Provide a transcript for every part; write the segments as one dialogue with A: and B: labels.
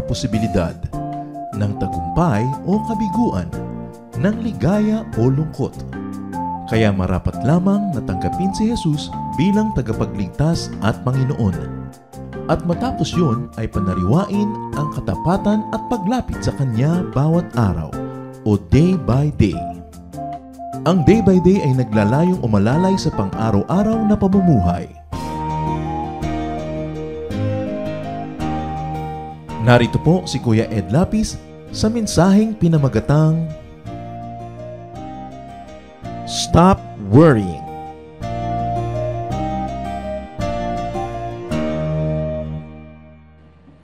A: posibilidad ng tagumpay o kabiguan, ng ligaya o lungkot. Kaya marapat lamang na tanggapin si Jesus bilang tagapagligtas at Panginoon. At matapos yun ay panariwain ang katapatan at paglapit sa Kanya bawat araw o day by day. Ang day by day ay naglalayong umalalay sa pang-araw-araw na pamumuhay. Narito po si Kuya Ed Lapis sa mensaheng pinamagatang Stop Worrying.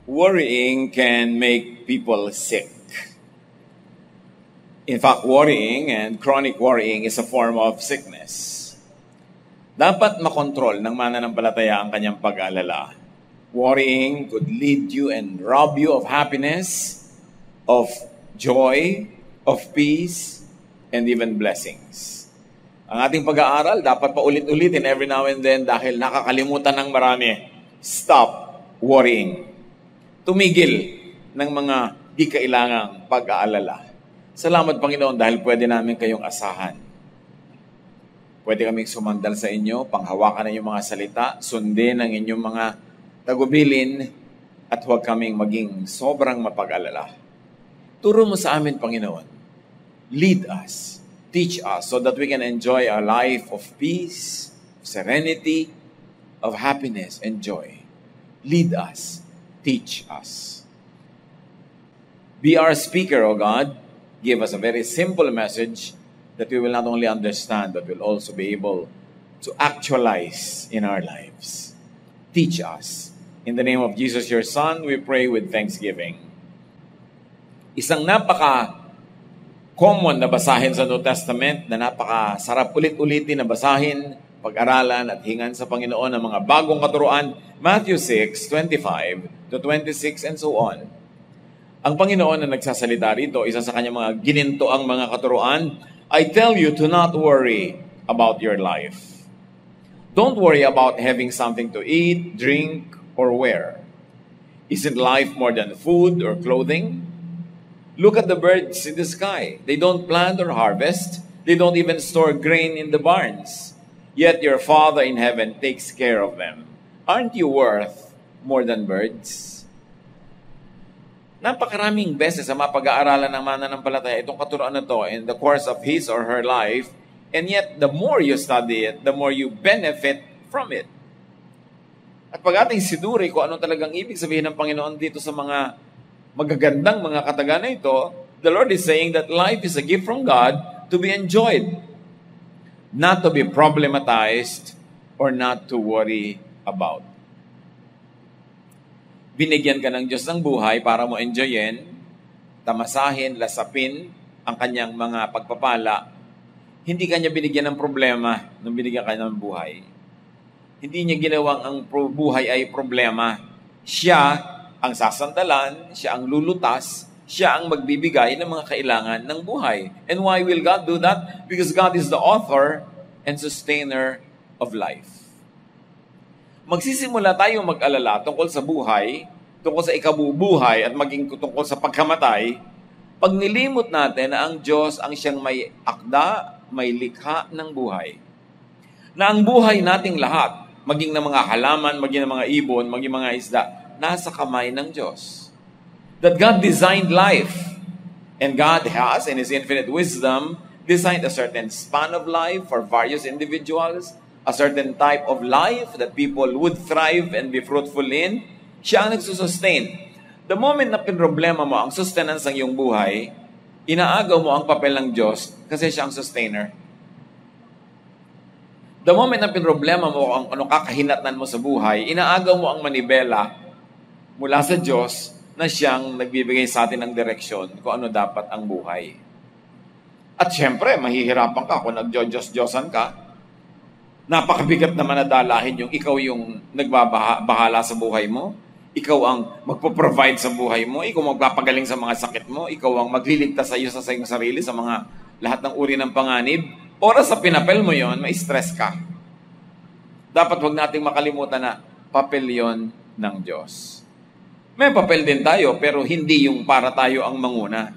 B: Worrying can make people sick. In fact, worrying and chronic worrying is a form of sickness. Dapat makontrol ng mananampalataya ang kanyang pag-alala. Worrying could lead you and rob you of happiness, of joy, of peace, and even blessings. Ang ating pag-aaral, dapat pa ulit-ulitin every now and then dahil nakakalimutan ng marami. Stop worrying. Tumigil ng mga di kailangang pag-aalala. Salamat, Panginoon, dahil pwede namin kayong asahan. Pwede kaming sumandal sa inyo, panghawakan ng inyong mga salita, sundin ang inyong mga tagubilin, at huwag kaming maging sobrang mapag-alala. Turo mo sa amin, Panginoon. Lead us, teach us, so that we can enjoy a life of peace, serenity, of happiness and joy. Lead us, teach us. Be our speaker, O God. Give us a very simple message that we will not only understand, but will also be able to actualize in our lives. Teach us. In the name of Jesus, your Son, we pray with thanksgiving. Isang napaka-common na basahin sa New Testament, na napaka-sarap ulit-ulitin na basahin, pag-aralan at hingan sa Panginoon ng mga bagong katuruan, Matthew 6:25-26 and so on. Ang Panginoon na nagsasalita rito, isa sa kanyang mga ginintoang mga katuruan, I tell you to not worry about your life. Don't worry about having something to eat, drink, or wear. Isn't life more than food or clothing? Look at the birds in the sky. They don't plant or harvest. They don't even store grain in the barns. Yet your Father in heaven takes care of them. Aren't you worth more than birds? Napakaraming beses sa mapag-aaralan ng mananampalataya itong katuruan na to in the course of his or her life, and yet the more you study it, the more you benefit from it. At pag ating siduri kung ano talagang ibig sabihin ng Panginoon dito sa mga magagandang mga kataga na ito, the Lord is saying that life is a gift from God to be enjoyed, not to be problematized or not to worry about. Binigyan ka ng Diyos ng buhay para mo enjoyin, tamasahin, lasapin ang kanyang mga pagpapala. Hindi kanya binigyan ng problema nung binigyan ka ng buhay. Hindi niya ginawang ang buhay ay problema. Siya ang sasandalan, siya ang lulutas, siya ang magbibigay ng mga kailangan ng buhay. And why will God do that? Because God is the author and sustainer of life. Magsisimula tayong mag-alala tungkol sa buhay, tungkol sa ikabubuhay at maging tungkol sa pagkamatay, pag nilimot natin na ang Diyos ang siyang may akda, may likha ng buhay. Na ang buhay nating lahat, maging ng mga halaman, maging ng mga ibon, maging mga isda, nasa kamay ng Diyos. That God designed life. And God has, in His infinite wisdom, designed a certain span of life for various individuals, a certain type of life that people would thrive and be fruitful in. Siya ang nagsusustain. The moment na pinroblema mo ang sustenance ng iyong buhay, inaagaw mo ang papel ng Diyos kasi siya ang sustainer. The moment na pinroblema mo ang ano kakahinatnan mo sa buhay, inaagaw mo ang manibela mula sa Diyos na siyang nagbibigay sa atin ng direksyon kung ano dapat ang buhay. At syempre, mahihirapan ka kung nagjo-Diyos-Diyosan ka. Napakabigat naman na dalahin yung ikaw yung nagbabahala sa buhay mo. Ikaw ang magpo-provide sa buhay mo. Ikaw magpapagaling sa mga sakit mo. Ikaw ang magliligtas sa iyo sa iyong sarili sa mga lahat ng uri ng panganib. Oras sa pinapel mo yon, may stress ka. Dapat wag nating makalimutan na papel yon ng Diyos. May papel din tayo, pero hindi yung para tayo ang manguna.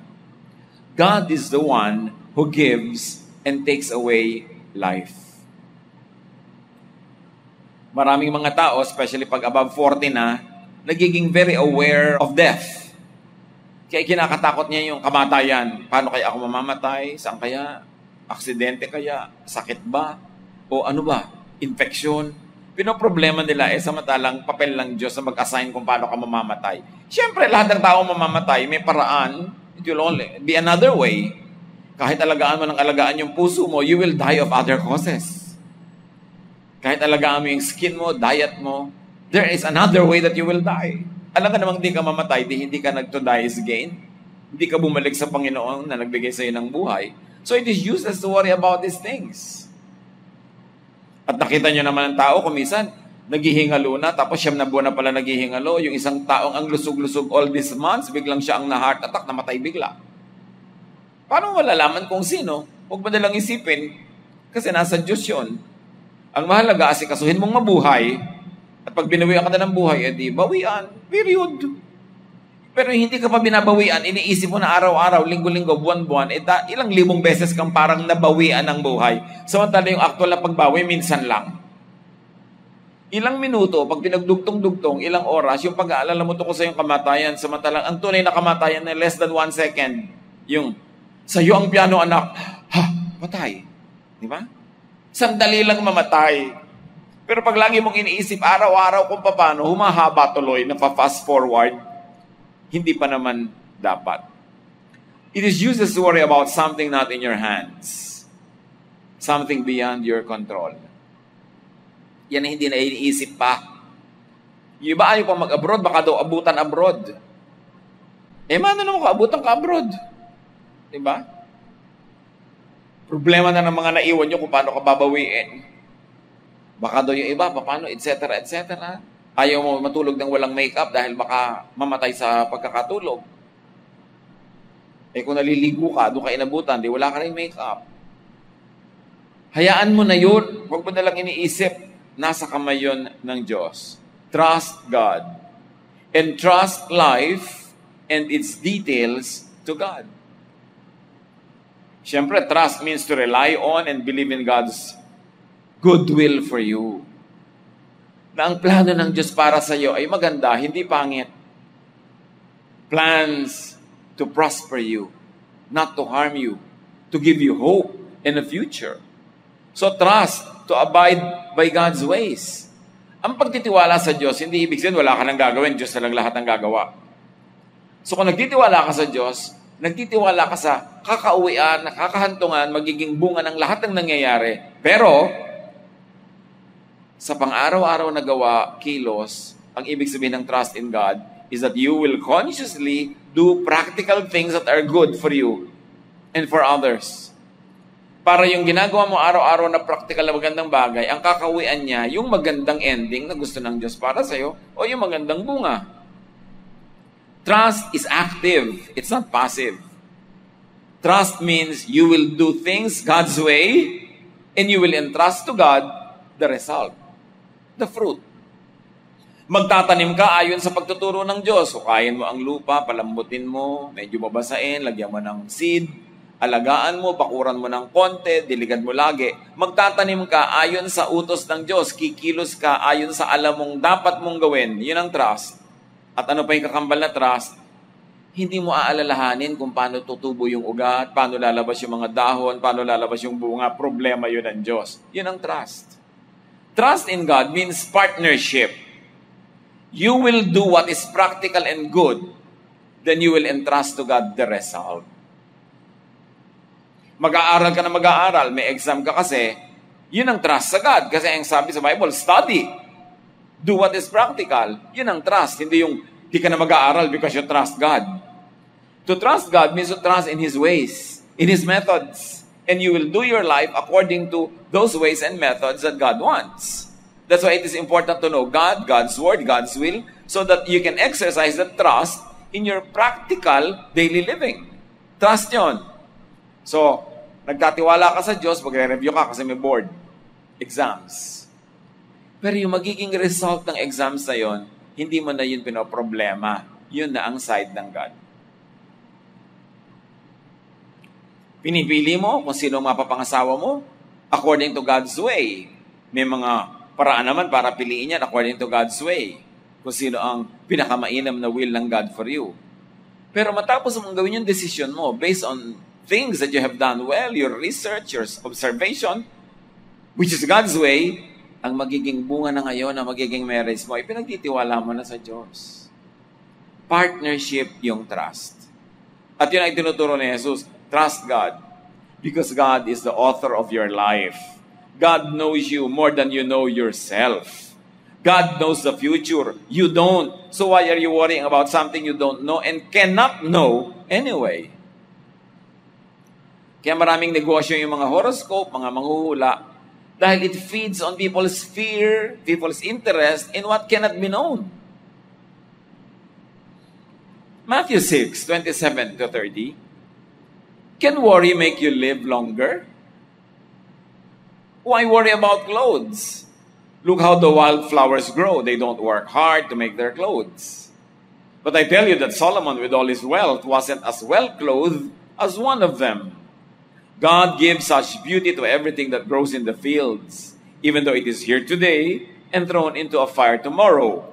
B: God is the one who gives and takes away life. Maraming mga tao, especially pag above 40 na, nagiging very aware of death. Kaya kinakatakot niya yung kamatayan. Paano kaya ako mamamatay? Saan kaya? Aksidente kaya? Sakit ba? O ano ba? Infection? Pinoproblema nila samantalang papel lang Diyos na mag-assign kung paano ka mamamatay. Siyempre, lahat ng tao mamamatay, may paraan. It will only be another way. Kahit alagaan mo ng alagaan yung puso mo, you will die of other causes. Kahit alagaan mo yung skin mo, diet mo, there is another way that you will die. Alam ka namang di ka mamatay, hindi ka nag-to die is gain. Hindi ka bumalik sa Panginoon na nagbigay sa iyo ng buhay. So it is useless to worry about these things. At nakita nyo naman ang tao, kung minsan, naghihingalo na, tapos 9 na buwan na pala naghihingalo. Yung isang taong ang lusog-lusog all these months, biglang siya ang na-heart attack, namatay bigla. Paano malalaman kung sino? Huwag mo nalang isipin, kasi nasa Diyos yun. Ang mahalaga, asikasuhin mong mabuhay, at pag binawian ka na ng buhay, edi bawian. Period. Pero hindi ka pa binabawian, iniisip mo na araw-araw, linggo-linggo, buwan-buwan, ilang libong beses kang parang nabawian ng buhay. Samantala yung actual na pagbawi, minsan lang. Ilang minuto, pag pinagdugtong-dugtong, ilang oras, yung pag-aalala mo tungkol sa yung kamatayan, samantalang ang tunay na kamatayan na less than 1 second, yung, sa'yo ang piano anak, patay. Di ba? Sandali lang mamatay. Pero pag lagi mong iniisip, araw-araw kung paano, humahaba tuloy, fast forward, hindi pa naman dapat. It is useless to worry about something not in your hands. Something beyond your control. Yan na hindi na iniisip pa. Yung iba ayaw pa mag-abroad, baka daw abutan abroad. Mano naman ka, abutan ka abroad. Diba? Problema na ng mga naiwan nyo kung paano ka babawiin. Baka daw yung iba, paano, etc., etc., ayaw mo matulog ng walang makeup dahil baka mamatay sa pagkakatulog. Kung naliligo ka, doon ka inabutan, di wala ka rin makeup. Hayaan mo na yun. Huwag mo nalang iniisip. Nasa kamay yun ng Diyos. Trust God. And trust life and its details to God. Siyempre, trust means to rely on and believe in God's goodwill for you. Na ang plano ng Diyos para sa iyo ay maganda, hindi pangit. Plans to prosper you, not to harm you, to give you hope in the future. So trust to abide by God's ways. Ang pagtitiwala sa Diyos, hindi ibig sabihin wala ka nang gagawin, Diyos na lang lahat ang gagawa. So kung nagtitiwala ka sa Diyos, nagtitiwala ka sa kakauwian, kakahantungan, magiging bunga ng lahat ng nangyayari. Pero, sa pang-araw-araw na gawa, kilos, ang ibig sabihin ng trust in God is that you will consciously do practical things that are good for you and for others. Para yung ginagawa mo araw-araw na practical na magandang bagay, ang kakauwian niya, yung magandang ending na gusto ng Diyos para sa'yo o yung magandang bunga. Trust is active. It's not passive. Trust means you will do things God's way and you will entrust to God the result. The fruit. Magtatanim ka ayon sa pagtuturo ng Diyos. Hukayin mo ang lupa, palambutin mo, medyo babasain, lagyan mo ng seed, alagaan mo, bakuran mo ng konti, diligan mo lagi. Magtatanim ka ayon sa utos ng Diyos. Kikilos ka ayon sa alam mong dapat mong gawin. Yun ang trust. At ano pa yung kakambal na trust? Hindi mo aalalahanin kung paano tutubo yung ugat, paano lalabas yung mga dahon, paano lalabas yung bunga. Problema yun ng Diyos. Yun ang trust. Trust in God means partnership. You will do what is practical and good, then you will entrust to God the result. Mag-aaral ka na mag-aaral, may exam ka kasi, yun ang trust sa God. Kasi ang sabi sa Bible, study. Do what is practical. Yun ang trust. Hindi yung, di ka na mag-aaral because you trust God. To trust God means to trust in His ways, in His methods. And you will do your life according to those ways and methods that God wants. That's why it is important to know God, God's Word, God's will, so that you can exercise that trust in your practical daily living. Trust yun. So, nagtatiwala ka sa Diyos, magre-review ka kasi may board. Exams. Pero yung magiging result ng exams na yon, hindi mo na yun pinoproblema. yun na ang side ng God. Pinipili mo kung sino ang mapapangasawa mo according to God's way. May mga paraan naman para piliin yan according to God's way. Kung sino ang pinakamainam na will ng God for you. Pero matapos mong gawin yung decision mo based on things that you have done well, your research, your observation, which is God's way, ang magiging bunga na ngayon, ang magiging marriage mo, ipinagtitiwala mo na sa Diyos. Partnership yung trust. At yun ay tinuturo ni Jesus, trust God. Because God is the author of your life. God knows you more than you know yourself. God knows the future. You don't. So why are you worrying about something you don't know and cannot know anyway? Kaya maraming negosyo yung mga horoscope, mga manghuhula, dahil it feeds on people's fear, people's interest in what cannot be known. Matthew 6:27-30. Can worry make you live longer? Why worry about clothes? Look how the wildflowers grow. They don't work hard to make their clothes. But I tell you that Solomon, with all his wealth, wasn't as well clothed as one of them. God gives such beauty to everything that grows in the fields, even though it is here today and thrown into a fire tomorrow.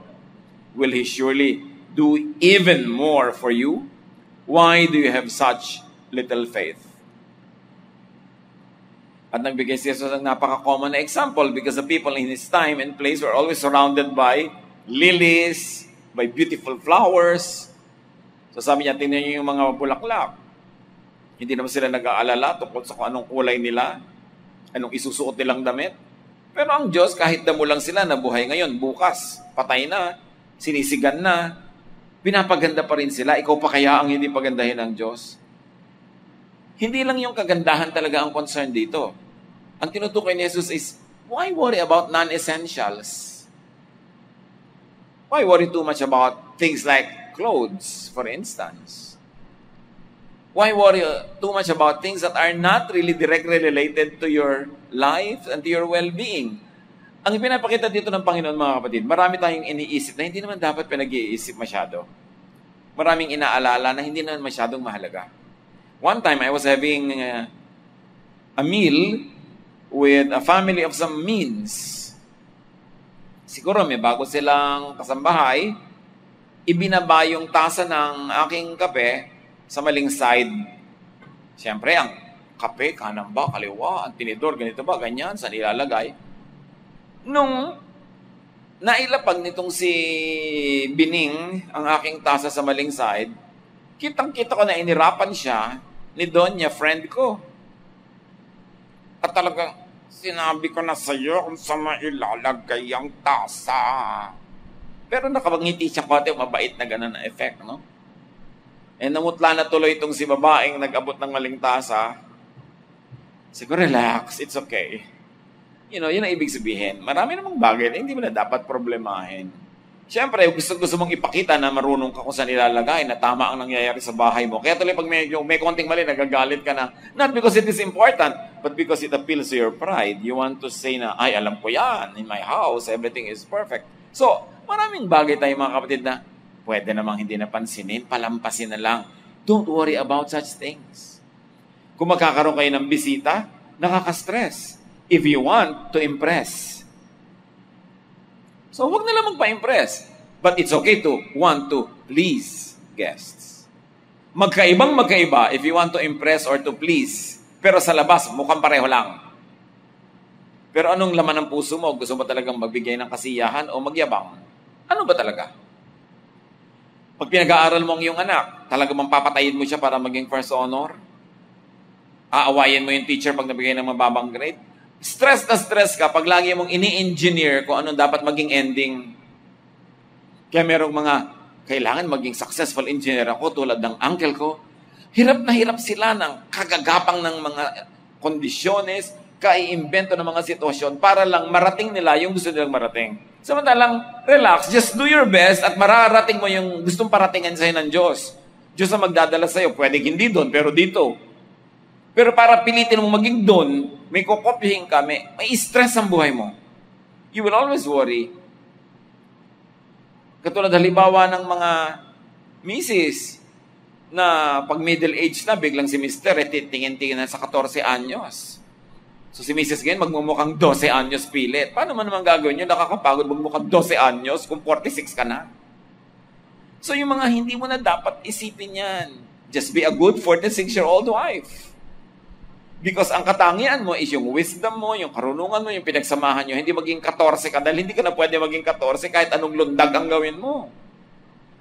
B: Will He surely do even more for you? Why do you have such little faith? At nagbigay si Jesus ng napaka-common na example because the people in His time and place were always surrounded by lilies, by beautiful flowers. So sabi niya, tingnan niyo yung mga bulaklak. Hindi naman sila nag-aalala tungkol sa kung anong kulay nila, anong isusuot nilang damit. Pero ang Diyos, kahit damo lang sila na buhay ngayon, bukas, patay na, sinisigan na, pinapaganda pa rin sila. Ikaw pa kaya ang hindi pagandahin ng Diyos? Hindi lang yung kagandahan talaga ang concern dito. Ang tinutukoy ni Jesus is, why worry about non-essentials? Why worry too much about things like clothes, for instance? Why worry too much about things that are not really directly related to your life and to your well-being? Ang pinapakita dito ng Panginoon, mga kapatid, marami tayong iniisip na hindi naman dapat pinag-iisip masyado. Maraming inaalala na hindi naman masyadong mahalaga. One time, I was having a meal with a family of some means. Siguro may bago silang kasambahay, ibinaba yung tasa ng aking kape sa maling side. Siyempre, ang kape, kanan ba, kaliwa, ang tinidor, ganito ba, ganyan, saan ilalagay? Nung nailapag nitong si Bining ang aking tasa sa maling side, kitang-kita ko na inirapan siya ni Donya, friend ko. At talagang sinabi ko na sa iyo kung saan mailalagay ang tasa. Pero nakabangiti siya konti, mabait na gano'n na effect, no? Eh, namutla na tuloy itong si babaeng nag-abot ng maling tasa. Siguro, relax, it's okay. You know, yun ang ibig sabihin. Marami namang bagay na hindi mo na dapat problemahin. Siyempre, gusto mong ipakita na marunong ka kung saan ilalagay, na tama ang nangyayari sa bahay mo. Kaya tuloy pag may konting mali, nagagalit ka na. Not because it is important, but because it appeals to your pride. You want to say na, ay, alam ko yan. In my house, everything is perfect. So, maraming bagay tayo mga kapatid na pwede namang hindi napansinin, palampasin na lang. Don't worry about such things. Kung magkakaroon kayo ng bisita, nakaka-stress. If you want to impress. So, huwag na lang magpa-impress. But it's okay to want to please guests. Magkaiba if you want to impress or to please. Pero sa labas, mukhang pareho lang. Pero anong laman ng puso mo? Gusto mo talagang magbigay ng kasiyahan o magyabang? Ano ba talaga? Pag pinag-aaral mo ang iyong anak, talaga bang papatayin mo siya para maging first honor? Aawayin mo yung teacher pag nabigay ng mababang grade? Stress na stress ka pag lagi mong ini-engineer kung anong dapat maging ending. Kaya merong mga kailangan maging successful engineer ako tulad ng uncle ko. Hirap na hirap sila ng kagagapang ng mga kondisyones, kaiimbento ng mga sitwasyon para lang marating nila yung gusto nilang marating. Samantalang, relax, just do your best at mararating mo yung gustong paratingan sa'yo ng Diyos. Diyos ang magdadala sa'yo. Pwedeng hindi doon, pero dito. Pero para pilitin mo maging doon, may kukopyahin ka, may stress ang buhay mo. You will always worry. Katulad halimbawa ng mga Misis, na pag middle age na, biglang si Mr. tingin-tingin na sa 14 anyos. So si Mrs. ngayon magmumukhang 12 anyos pilit. Paano man naman gagawin yun? Nakakapagod magmukhang 12 anyos kung 46 ka na. So yung mga hindi mo na dapat isipin yan. Just be a good 46-year-old wife. Because ang katangian mo is yung wisdom mo, yung karunungan mo, yung pinagsamahan nyo. Hindi maging 14 ka dahil hindi ka na pwede maging 14 kahit anong lundag ang gawin mo.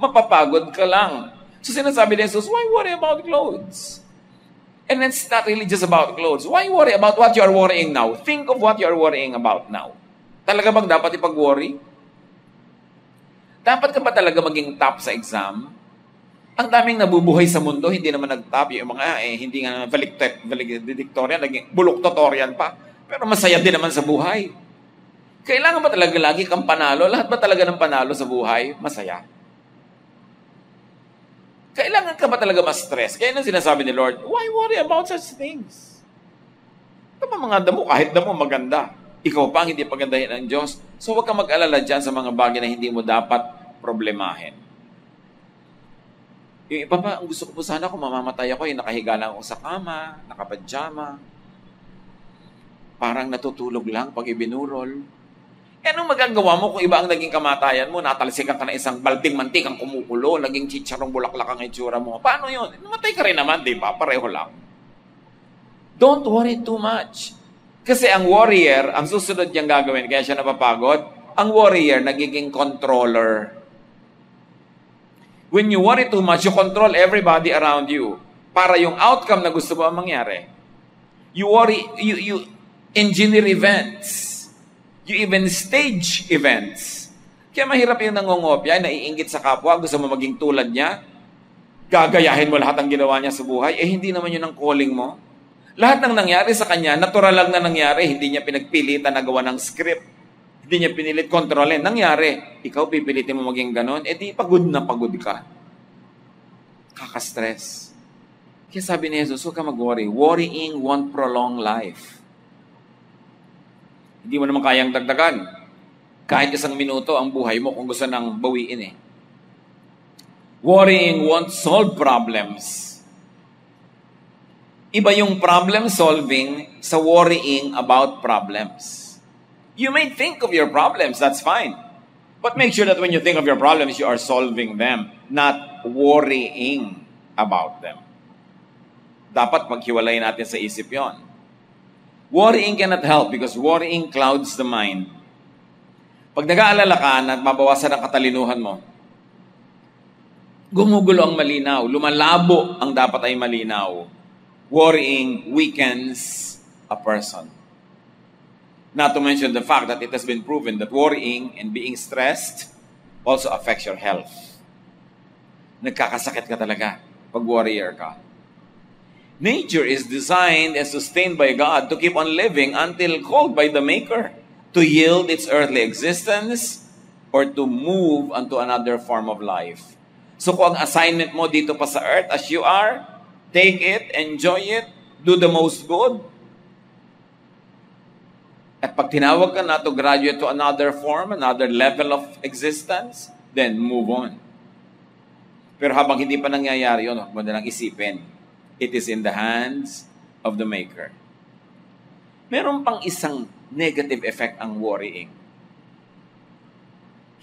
B: Mapapagod ka lang. So sinasabi ni Jesus, why worry about clothes? And it's not really just about clothes. Why worry about what you are worrying now? Think of what you are worrying about now. Talaga bang dapat ipag-worry? Dapat ka ba talaga maging top sa exam? Ang daming nabubuhay sa mundo, hindi naman nag-top. Yung mga hindi nga valedictorian, naging bulok-tutorian pa. Pero masaya din naman sa buhay. Kailangan ba talaga lagi kang panalo? Lahat ba talaga ng panalo sa buhay? Masaya. Kailangan ka ba talaga ma-stress? Kaya nang sinasabi ni Lord, why worry about such things? Ito mga damo, kahit damo maganda. Ikaw pa ang hindi pagandahin ng Diyos. So huwag kang mag-alala dyan sa mga bagay na hindi mo dapat problemahin. Yung iba pa, ang gusto ko po sana kung mamamatay ako, yung nakahiga lang ako sa kama, nakapadyama. Parang natutulog lang pag ibinurol. Anong magagawa mo kung iba ang naging kamatayan mo? Natalsikan ka na isang balding mantikang kumukulo, naging chicharong bulaklak ang itsura mo. Paano yun? Namatay ka rin naman, di ba? Pareho lang. Don't worry too much. Kasi ang warrior, ang susunod niyang gagawin, kaya siya napapagod, ang warrior nagiging controller. When you worry too much, you control everybody around you para yung outcome na gusto mo ang mangyari. You worry, you engineer events. You even stage events. Kaya mahirap yung nangongopya, naiinggit sa kapwa, gusto mo maging tulad niya, gagayahin mo lahat ng ginawa niya sa buhay, hindi naman yun ang calling mo. Lahat ng nangyari sa kanya, natural lang na nangyari, hindi niya pinagpilitan na gawa ng script, hindi niya pinilit kontrolin. Nangyari, ikaw pipilitin mo maging ganon, di pagod na pagod ka. Kaka-stress. Kaya sabi ni Jesus, huwag ka mag-worry. Worrying won't prolong life. Hindi mo naman kayang dagdagan. Kahit 1 minuto ang buhay mo kung gusto nang bawiin Worrying won't solve problems. Iba yung problem solving sa worrying about problems. You may think of your problems, that's fine. But make sure that when you think of your problems, you are solving them, not worrying about them. Dapat maghiwalay natin sa isip yon. Worrying cannot help because worrying clouds the mind. Pag nag-aalala ka, nagbabawasan ang katalinuhan mo. Gumugulo ang malinaw. Lumalabo ang dapat ay malinaw. Worrying weakens a person. Not to mention the fact that it has been proven that worrying and being stressed also affects your health. Nagkakasakit ka talaga pag warrior ka. Nature is designed and sustained by God to keep on living until called by the Maker to yield its earthly existence or to move unto another form of life. So kung ang assignment mo dito pa sa earth as you are, take it, enjoy it, do the most good. At pag tinawag ka na to graduate to another form, another level of existence, then move on. Pero habang hindi pa nangyayari yun, huwag mo na lang isipin. It is in the hands of the Maker. Meron pang isang negative effect ang worrying.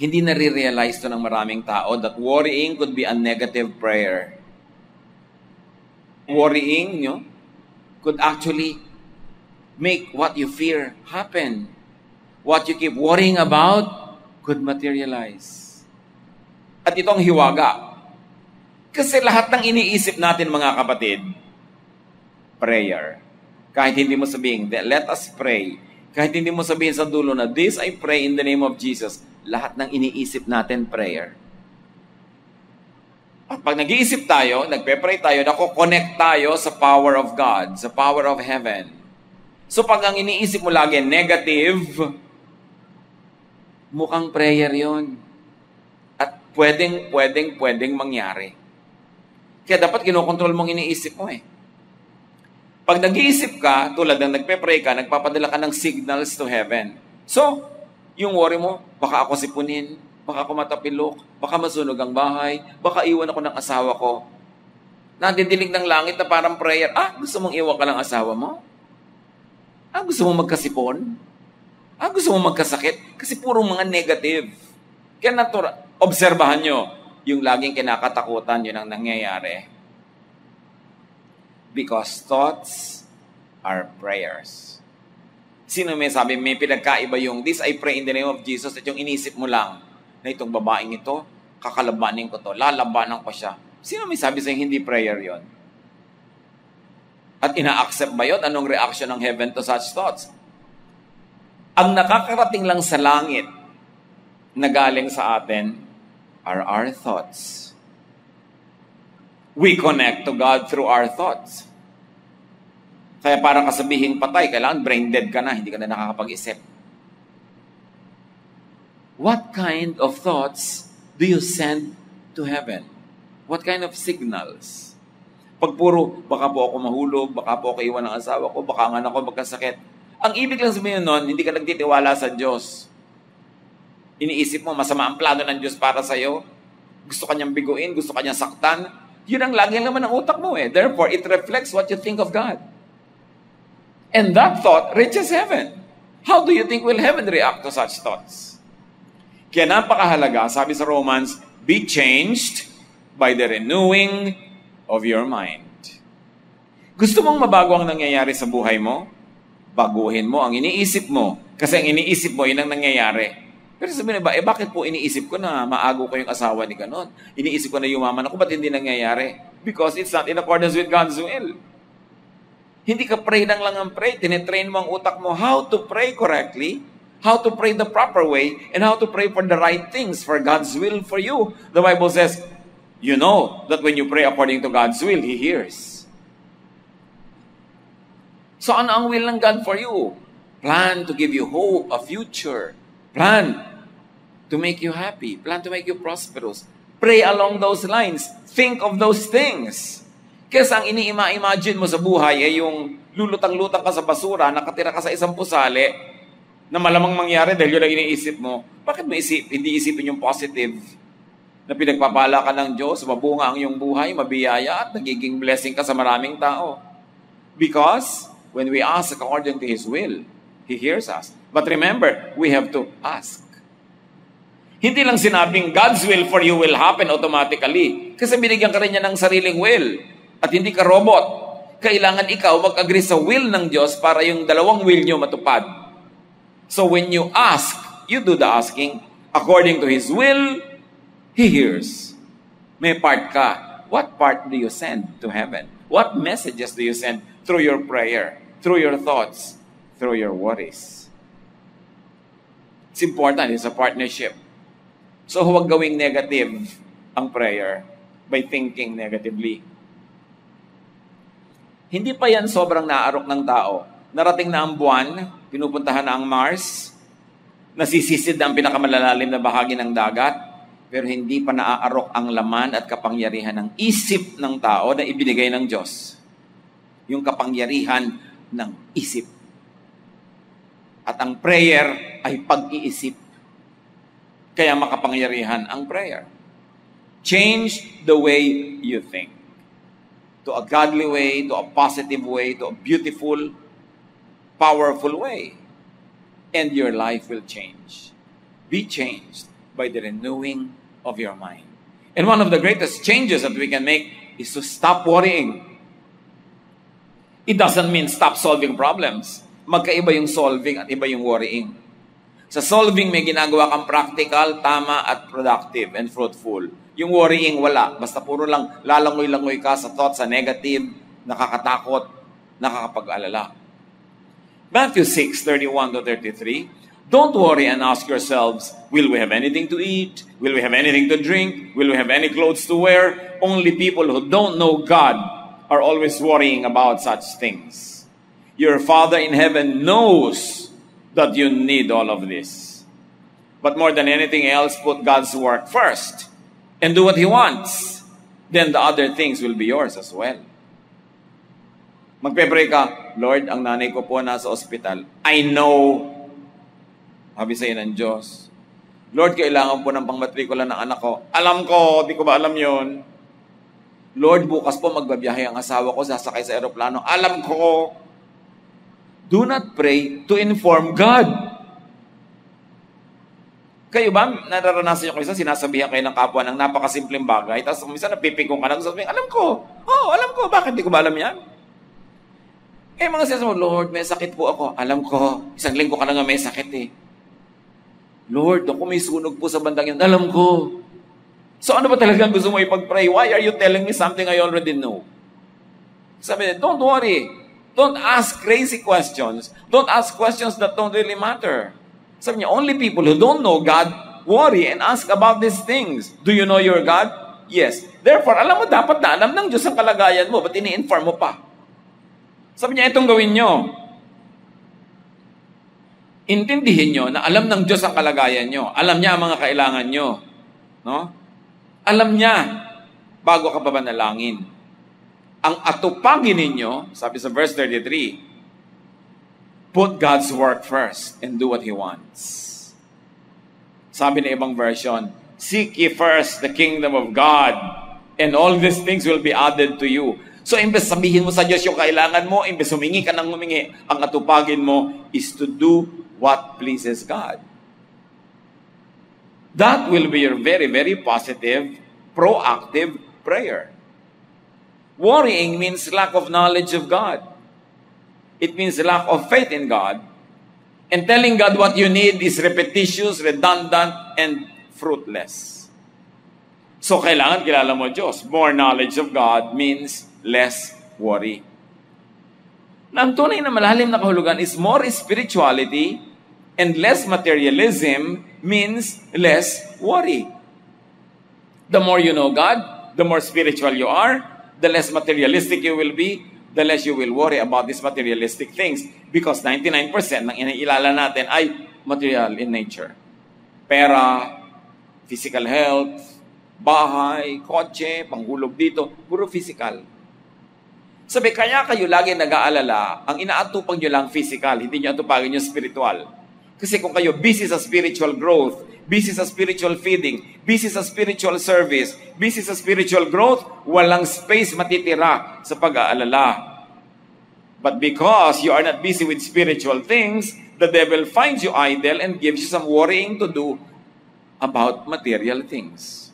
B: Hindi nare-realize to ng maraming tao that worrying could be a negative prayer. Worrying could actually make what you fear happen. What you keep worrying about could materialize. At ito ang hiwaga. Kasi lahat ng iniisip natin, mga kapatid, prayer. Kahit hindi mo sabihin, let us pray. Kahit hindi mo sabihin sa dulo na, this I pray in the name of Jesus. Lahat ng iniisip natin, prayer. At pag nag-iisip tayo, nagpe-pray tayo, nako-connect tayo sa power of God, sa power of heaven. So pag ang iniisip mo lagi negative, mukhang prayer yon. At pwedeng mangyari. Kaya dapat kinokontrol mong iniisip mo Pag nag-iisip ka, tulad ng nagpe-pray ka, nagpapadala ka ng signals to heaven. So, yung worry mo, baka ako sipunin, baka ako matapilok, baka masunog ang bahay, baka iwan ako ng asawa ko. Nadidinig ng langit na parang prayer, gusto mong iwan ka ng asawa mo? Gusto mong magkasipon? Gusto mong magkasakit? Kasi puro mga negative. Kaya obserbahan nyo, yung laging kinakatakutan, yun ang nangyayari. Because thoughts are prayers. Sino may sabi, may pinagkaiba yung, this I pray in the name of Jesus, at yung inisip mo lang, na itong babaeng ito, kakalabanin ko to, lalabanan ko siya. Sino may sabi sa'yo, hindi prayer yon? At ina-accept ba yun? Anong reaction ng heaven to such thoughts? Ang nakakarating lang sa langit na galing sa atin are our thoughts. We connect to God through our thoughts. Kaya para kasabihing patay, kailangan brain dead ka na, hindi ka na nakakapag-isip. What kind of thoughts do you send to heaven? What kind of signals? Pag puro, baka po ako mahulog, baka po ako iwan ng asawa ko, baka ang anak ko magkasakit. Ang ibig lang sabihin nun, hindi ka nagtitiwala sa Diyos. Iniisip mo, masama ang plano ng Diyos para sa'yo. Gusto kanyang biguin, gusto kanyang saktan. Yun ang lagi naman ng utak mo eh. Therefore, it reflects what you think of God. And that thought reaches heaven. How do you think will heaven react to such thoughts? Kaya napakahalaga, sabi sa Romans, be changed by the renewing of your mind. Gusto mong mabago ang nangyayari sa buhay mo? Baguhin mo ang iniisip mo. Kasi ang iniisip mo, yun ang nangyayari. Pero sabihin ba, bakit po iniisip ko na maago ko yung asawa ni ganon? Iniisip ko na yumaman ako, ba't hindi nangyayari? Because it's not in accordance with God's will. Hindi ka pray lang ang pray. Tinetrain mo ang utak mo how to pray correctly, how to pray the proper way, and how to pray for the right things, for God's will for you. The Bible says, you know that when you pray according to God's will, He hears. So ano ang will ng God for you? Plan to give you hope, a future. Plan to make you happy. Plan to make you prosperous. Pray along those lines. Think of those things. Kasi ang ini-imagine mo sa buhay ay yung lulutang-lutang ka sa basura, nakatira ka sa isang pusali, na malamang mangyari dahil yun ang iniisip mo. Bakit mo hindi isipin yung positive? Na pinagpapala ka ng Diyos, mabunga ang iyong buhay, mabiyaya, at nagiging blessing ka sa maraming tao. Because when we ask according to His will, He hears us. But remember, we have to ask. Hindi lang sinabing God's will for you will happen automatically. Kasi binigyan ka rin niya ng sariling will. At hindi ka robot. Kailangan ikaw mag-agree sa will ng Diyos para yung dalawang will nyo matupad. So when you ask, you do the asking. According to His will, He hears. May part ka. What part do you send to heaven? What messages do you send through your prayer, through your thoughts, through your worries? It's important. It's a partnership. So huwag gawing negative ang prayer by thinking negatively. Hindi pa yan sobrang naarok ng tao. Narating na ang buwan, pinupuntahan na ang Mars, nasisisid na ang pinakamalalalim na bahagi ng dagat, pero hindi pa naaarok ang laman at kapangyarihan ng isip ng tao na ibinigay ng Diyos. Yung kapangyarihan ng isip. At ang prayer ay pag-iisip. Kaya makapangyarihan ang prayer. Change the way you think. To a godly way, to a positive way, to a beautiful, powerful way. And your life will change. Be changed by the renewing of your mind. And one of the greatest changes that we can make is to stop worrying. It doesn't mean stop solving problems. Magkaiba yung solving at iba yung worrying. Sa solving, may ginagawa kang practical, tama, at productive and fruitful. Yung worrying, wala. Basta puro lang lalangoy-langoy ka sa thoughts, sa negative, nakakatakot, nakakapag-alala. Matthew 6:31-33, don't worry and ask yourselves, will we have anything to eat? Will we have anything to drink? Will we have any clothes to wear? Only people who don't know God are always worrying about such things. Your Father in heaven knows that you need all of this. But more than anything else, put God's work first and do what He wants. Then the other things will be yours as well. Magpe-pray ka, Lord, ang nanay ko po nasa ospital. I know, sabi sa'yo ng Diyos, Lord, kailangan po ng pangmatrikula ng anak ko. Alam ko, di ko ba alam yon? Lord, bukas po magbabiyahe ang asawa ko, sasakay sa aeroplano. Alam ko. Do not pray to inform God. Kayo ba, nararanasan nyo kayo sinasabihan kayo ng kapwa ng napakasimpleng bagay, tapos minsan napipikong ka na, sabihin, alam ko, bakit di ko ba alam yan? Mga sinasabi mo, Lord, may sakit po ako. Alam ko, isang linggo ka na nga may sakit eh. Lord, ako may sunog po sa bandang yan. Alam ko. So ano ba talagang gusto mo ipag-pray? Why are you telling me something I already know? Sabi niya, don't worry. Don't ask crazy questions. Don't ask questions that don't really matter. Sabi niya, only people who don't know God worry and ask about these things. Do you know your God? Yes. Therefore, alam mo, dapat na alam ng Diyos ang kalagayan mo. Ba't ini-inform mo pa? Sabi niya, itong gawin nyo. Intindihin nyo na alam ng Diyos ang kalagayan nyo. Alam niya ang mga kailangan nyo. No? Alam niya bago ka pabanalangin. Ang atupagin ninyo, sabi sa verse 33, put God's work first and do what He wants. Sabi ng ibang version, seek ye first the kingdom of God and all these things will be added to you. So, imbes sabihin mo sa Diyos yung kailangan mo, imbes humingi ka ng humingi, ang atupagin mo is to do what pleases God. That will be your very, very positive, proactive prayer. Worrying means lack of knowledge of God. It means lack of faith in God. And telling God what you need is repetitious, redundant, and fruitless. So, kailangan kilala mo Diyos. More knowledge of God means less worry. Na ang tunay na malalim na kahulugan is more spirituality and less materialism means less worry. The more you know God, the more spiritual you are, the less materialistic you will be, the less you will worry about these materialistic things because 99% ng iniilala natin ay material in nature. Pera, physical health, bahay, kotse, panghulog dito, puro physical. Sabi, kaya kayo lagi nag-aalala, ang inaatupag nyo lang physical, hindi nyo atupagin yung spiritual. Kasi kung kayo busy sa spiritual growth, busy sa spiritual feeding, busy sa spiritual service, busy sa spiritual growth, walang space matitira sa pag-aalala. But because you are not busy with spiritual things, the devil finds you idle and gives you some worrying to do about material things.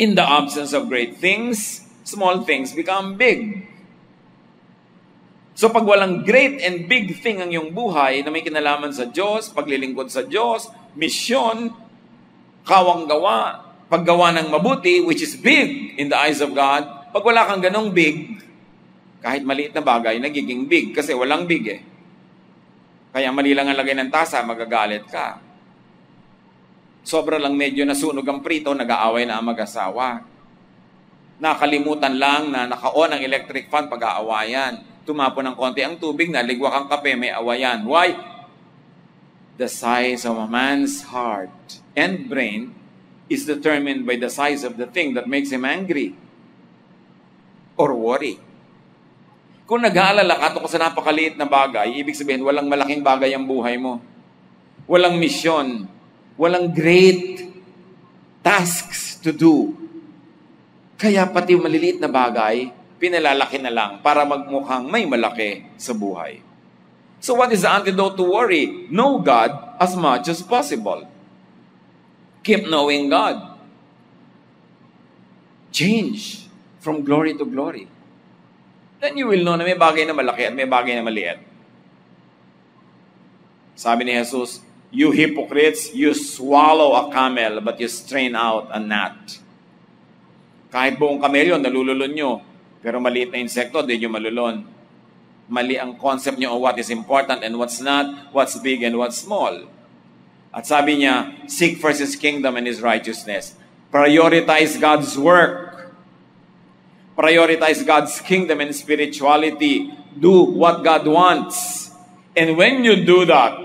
B: In the absence of great things, small things become big. So pag walang great and big thing ang iyong buhay na may kinalaman sa Diyos, paglilingkod sa Diyos, misyon, kawang-gawa, paggawa ng mabuti, which is big in the eyes of God, pag wala kang ganong big, kahit maliit na bagay, nagiging big kasi walang big eh. Kaya mali lang ang lagay ng tasa, magagalit ka. Sobra lang medyo nasunog ang prito, nag-aaway na ang mag-asawa. Nakalimutan lang na naka-on ang electric fan pag-aawayan. Tumapo ng konti ang tubig, naligwak ang kape, may awayan. Why? The size of a man's heart and brain is determined by the size of the thing that makes him angry or worry. Kung nag-aalala ka tungkol sa napakaliit na bagay, ibig sabihin, walang malaking bagay ang buhay mo. Walang misyon. Walang great tasks to do. Kaya pati maliliit na bagay, pinalalaki na lang para magmukhang may malaki sa buhay. So what is the antidote to worry? Know God as much as possible. Keep knowing God. Change from glory to glory. Then you will know na may bagay na malaki at may bagay na maliit. Sabi ni Jesus, you hypocrites, you swallow a camel but you strain out a gnat. Kahit buong kamelyo, nalululon nyo. Pero maliit na insekto, di nyo malulon. Mali ang concept nyo of what is important and what's not, what's big and what's small. At sabi niya, seek first His kingdom and His righteousness. Prioritize God's work. Prioritize God's kingdom and spirituality. Do what God wants. And when you do that,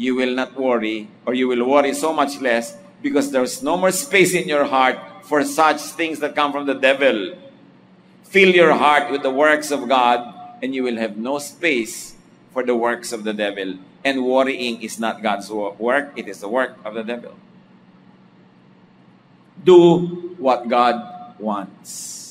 B: you will not worry, or you will worry so much less because there's no more space in your heart for such things that come from the devil. Fill your heart with the works of God, and you will have no space for the works of the devil. and worrying is not God's work. It is the work of the devil. Do what God wants.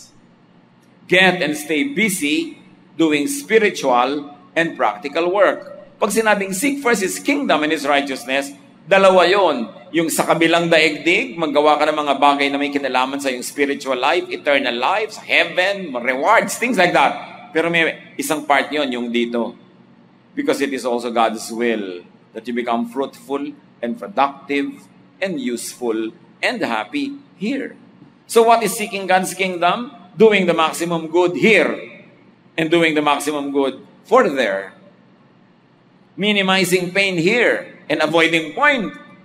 B: Get and stay busy doing spiritual and practical work. Pag sinabing seek first His kingdom and His righteousness, dalawa yon. Yung sa kabilang daigdig, maggawa ka ng mga bagay na may kinalaman sa yung spiritual life, eternal life, heaven, rewards, things like that. Pero may isang part yon, yung dito. Because it is also God's will that you become fruitful and productive and useful and happy here. So what is seeking God's kingdom? Doing the maximum good here and doing the maximum good for there. Minimizing pain here and avoiding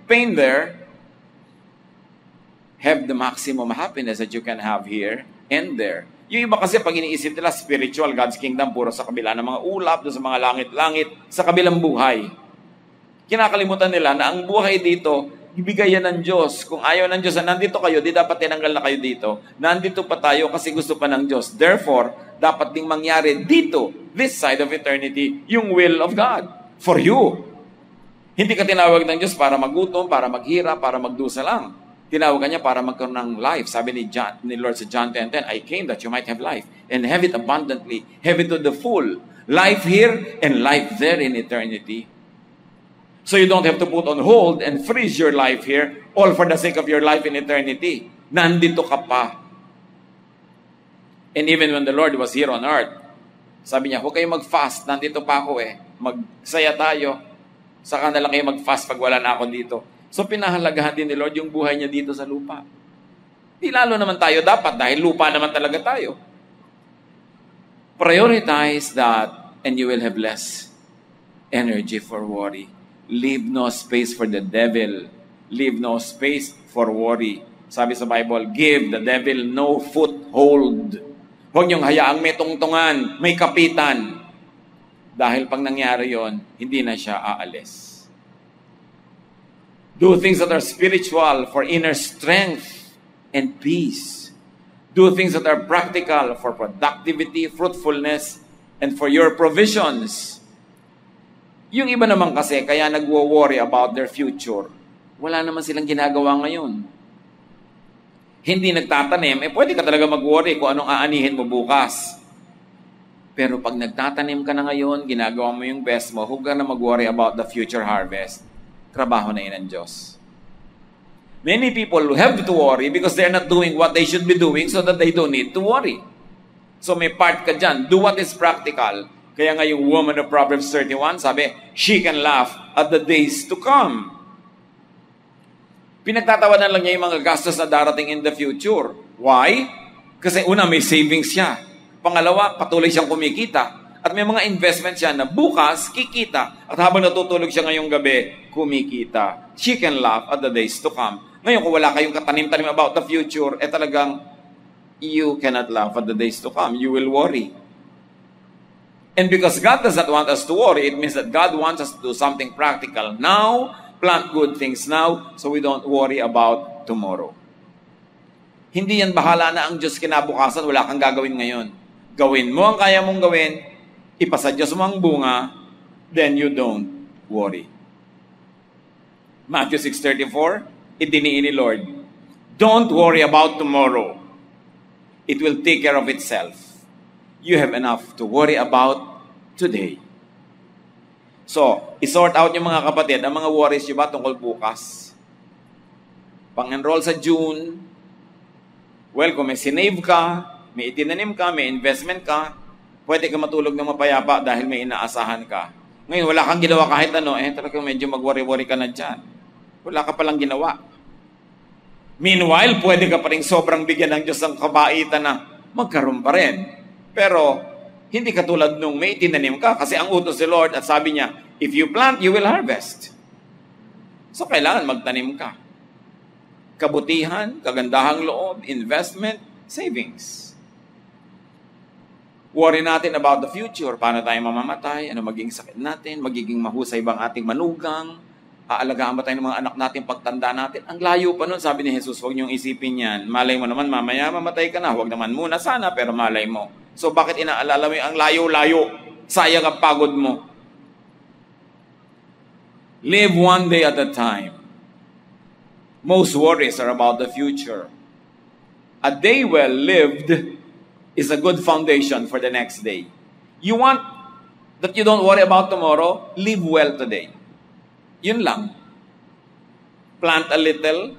B: pain there. Have the maximum happiness that you can have here and there. Yung iba kasi pag iniisip nila spiritual, God's kingdom, puro sa kabila ng mga ulap, doon sa mga langit-langit, sa kabilang buhay. Kinakalimutan nila na ang buhay dito, ibigay yan ng Diyos. Kung ayaw ng Diyos na nandito kayo, di dapat tinanggal na kayo dito. Nandito pa tayo kasi gusto pa ng Diyos. Therefore, dapat ding mangyari dito, this side of eternity, yung will of God for you. Hindi ka tinawag ng Diyos para magutom, para maghirap, para magdusa lang. Tinawag niya para magkaroon ng life. Sabi ni Lord sa John 10:10, I came that you might have life and have it abundantly, have it to the full. Life here and life there in eternity. So you don't have to put on hold and freeze your life here, all for the sake of your life in eternity. Nandito ka pa. And even when the Lord was here on earth, sabi niya, huwag kayong mag-fast, nandito pa ako magsaya tayo. Saka na lang kayo mag-fast pag wala na ako dito. So pinahalagahan din ni Lord yung buhay niya dito sa lupa. Di lalo naman tayo dapat dahil lupa naman talaga tayo. Prioritize that and you will have less energy for worry. Leave no space for the devil. Leave no space for worry. Sabi sa Bible, give the devil no foothold. Huwag niyong hayaang may tungtungan, may kapitan. Dahil pag nangyari yon, hindi na siya aalis. Do things that are spiritual for inner strength and peace. Do things that are practical for productivity, fruitfulness, and for your provisions. Yung iba naman kasi, kaya nagwo-worry about their future. Wala naman silang ginagawa ngayon. Hindi nagtatanim, pwede ka talaga mag-worry kung anong aanihin mo bukas. Pero pag nagtatanim ka na ngayon, ginagawa mo yung best mo, huwag ka na mag-worry about the future harvest. Trabaho na yun ng Diyos. Many people have to worry because they're not doing what they should be doing so that they don't need to worry. So may part ka dyan. Do what is practical. Kaya nga yung woman of Proverbs 31, sabi, she can laugh at the days to come. Pinagtatawanan lang niya yung mga gastos na darating in the future. Why? Kasi una, may savings siya. Pangalawa, patuloy siyang kumikita. At may mga investment siya na bukas, kikita. At habang natutulog siya ngayong gabi, kumikita. She can laugh at the days to come. Ngayon, kung wala kayong katanim-tanim about the future, talagang, you cannot laugh at the days to come. You will worry. And because God does not want us to worry, it means that God wants us to do something practical now, plant good things now, so we don't worry about tomorrow. Hindi yan bahala na ang Diyos kinabukasan, wala kang gagawin ngayon. Gawin mo ang kaya mong gawin, ipasa Diyos mo ang bunga, then you don't worry. Matthew 6:34, idiniin ni Lord, don't worry about tomorrow. It will take care of itself. You have enough to worry about today. So, isort out yung mga kapatid, ang mga worries nyo ba tungkol bukas? Pang-enroll sa June, well, kung may sinave ka, may itinanim ka, may investment ka, pwede ka matulog ng mapayapa dahil may inaasahan ka. Ngayon, wala kang ginawa kahit ano, talagang medyo mag-worry-worry ka na dyan. Wala ka palang ginawa. Meanwhile, pwede ka pa rin sobrang bigyan ng Diyos ng kabaitan na magkaroon pa rin. Pero, hindi katulad nung may itinanim ka kasi ang utos ni Lord at sabi niya, if you plant, you will harvest. So, kailangan magtanim ka. Kabutihan, kagandahang loob, investment, savings. Worry natin about the future. Paano tayo mamamatay? Ano magiging sakit natin? Magiging mahusay bang ating manugang? Aalagaan ba tayo ng mga anak natin pagtanda natin? Ang layo pa nun, sabi ni Jesus, huwag niyong isipin yan. Malay mo naman, mamaya mamatay ka na. Huwag naman muna sana, pero malay mo. So bakit inaalala mo yung ang layo-layo? Sayang ang pagod mo. Live one day at a time. Most worries are about the future. A day well lived is a good foundation for the next day. You want that you don't worry about tomorrow? Live well today. Yun lang. Plant a little,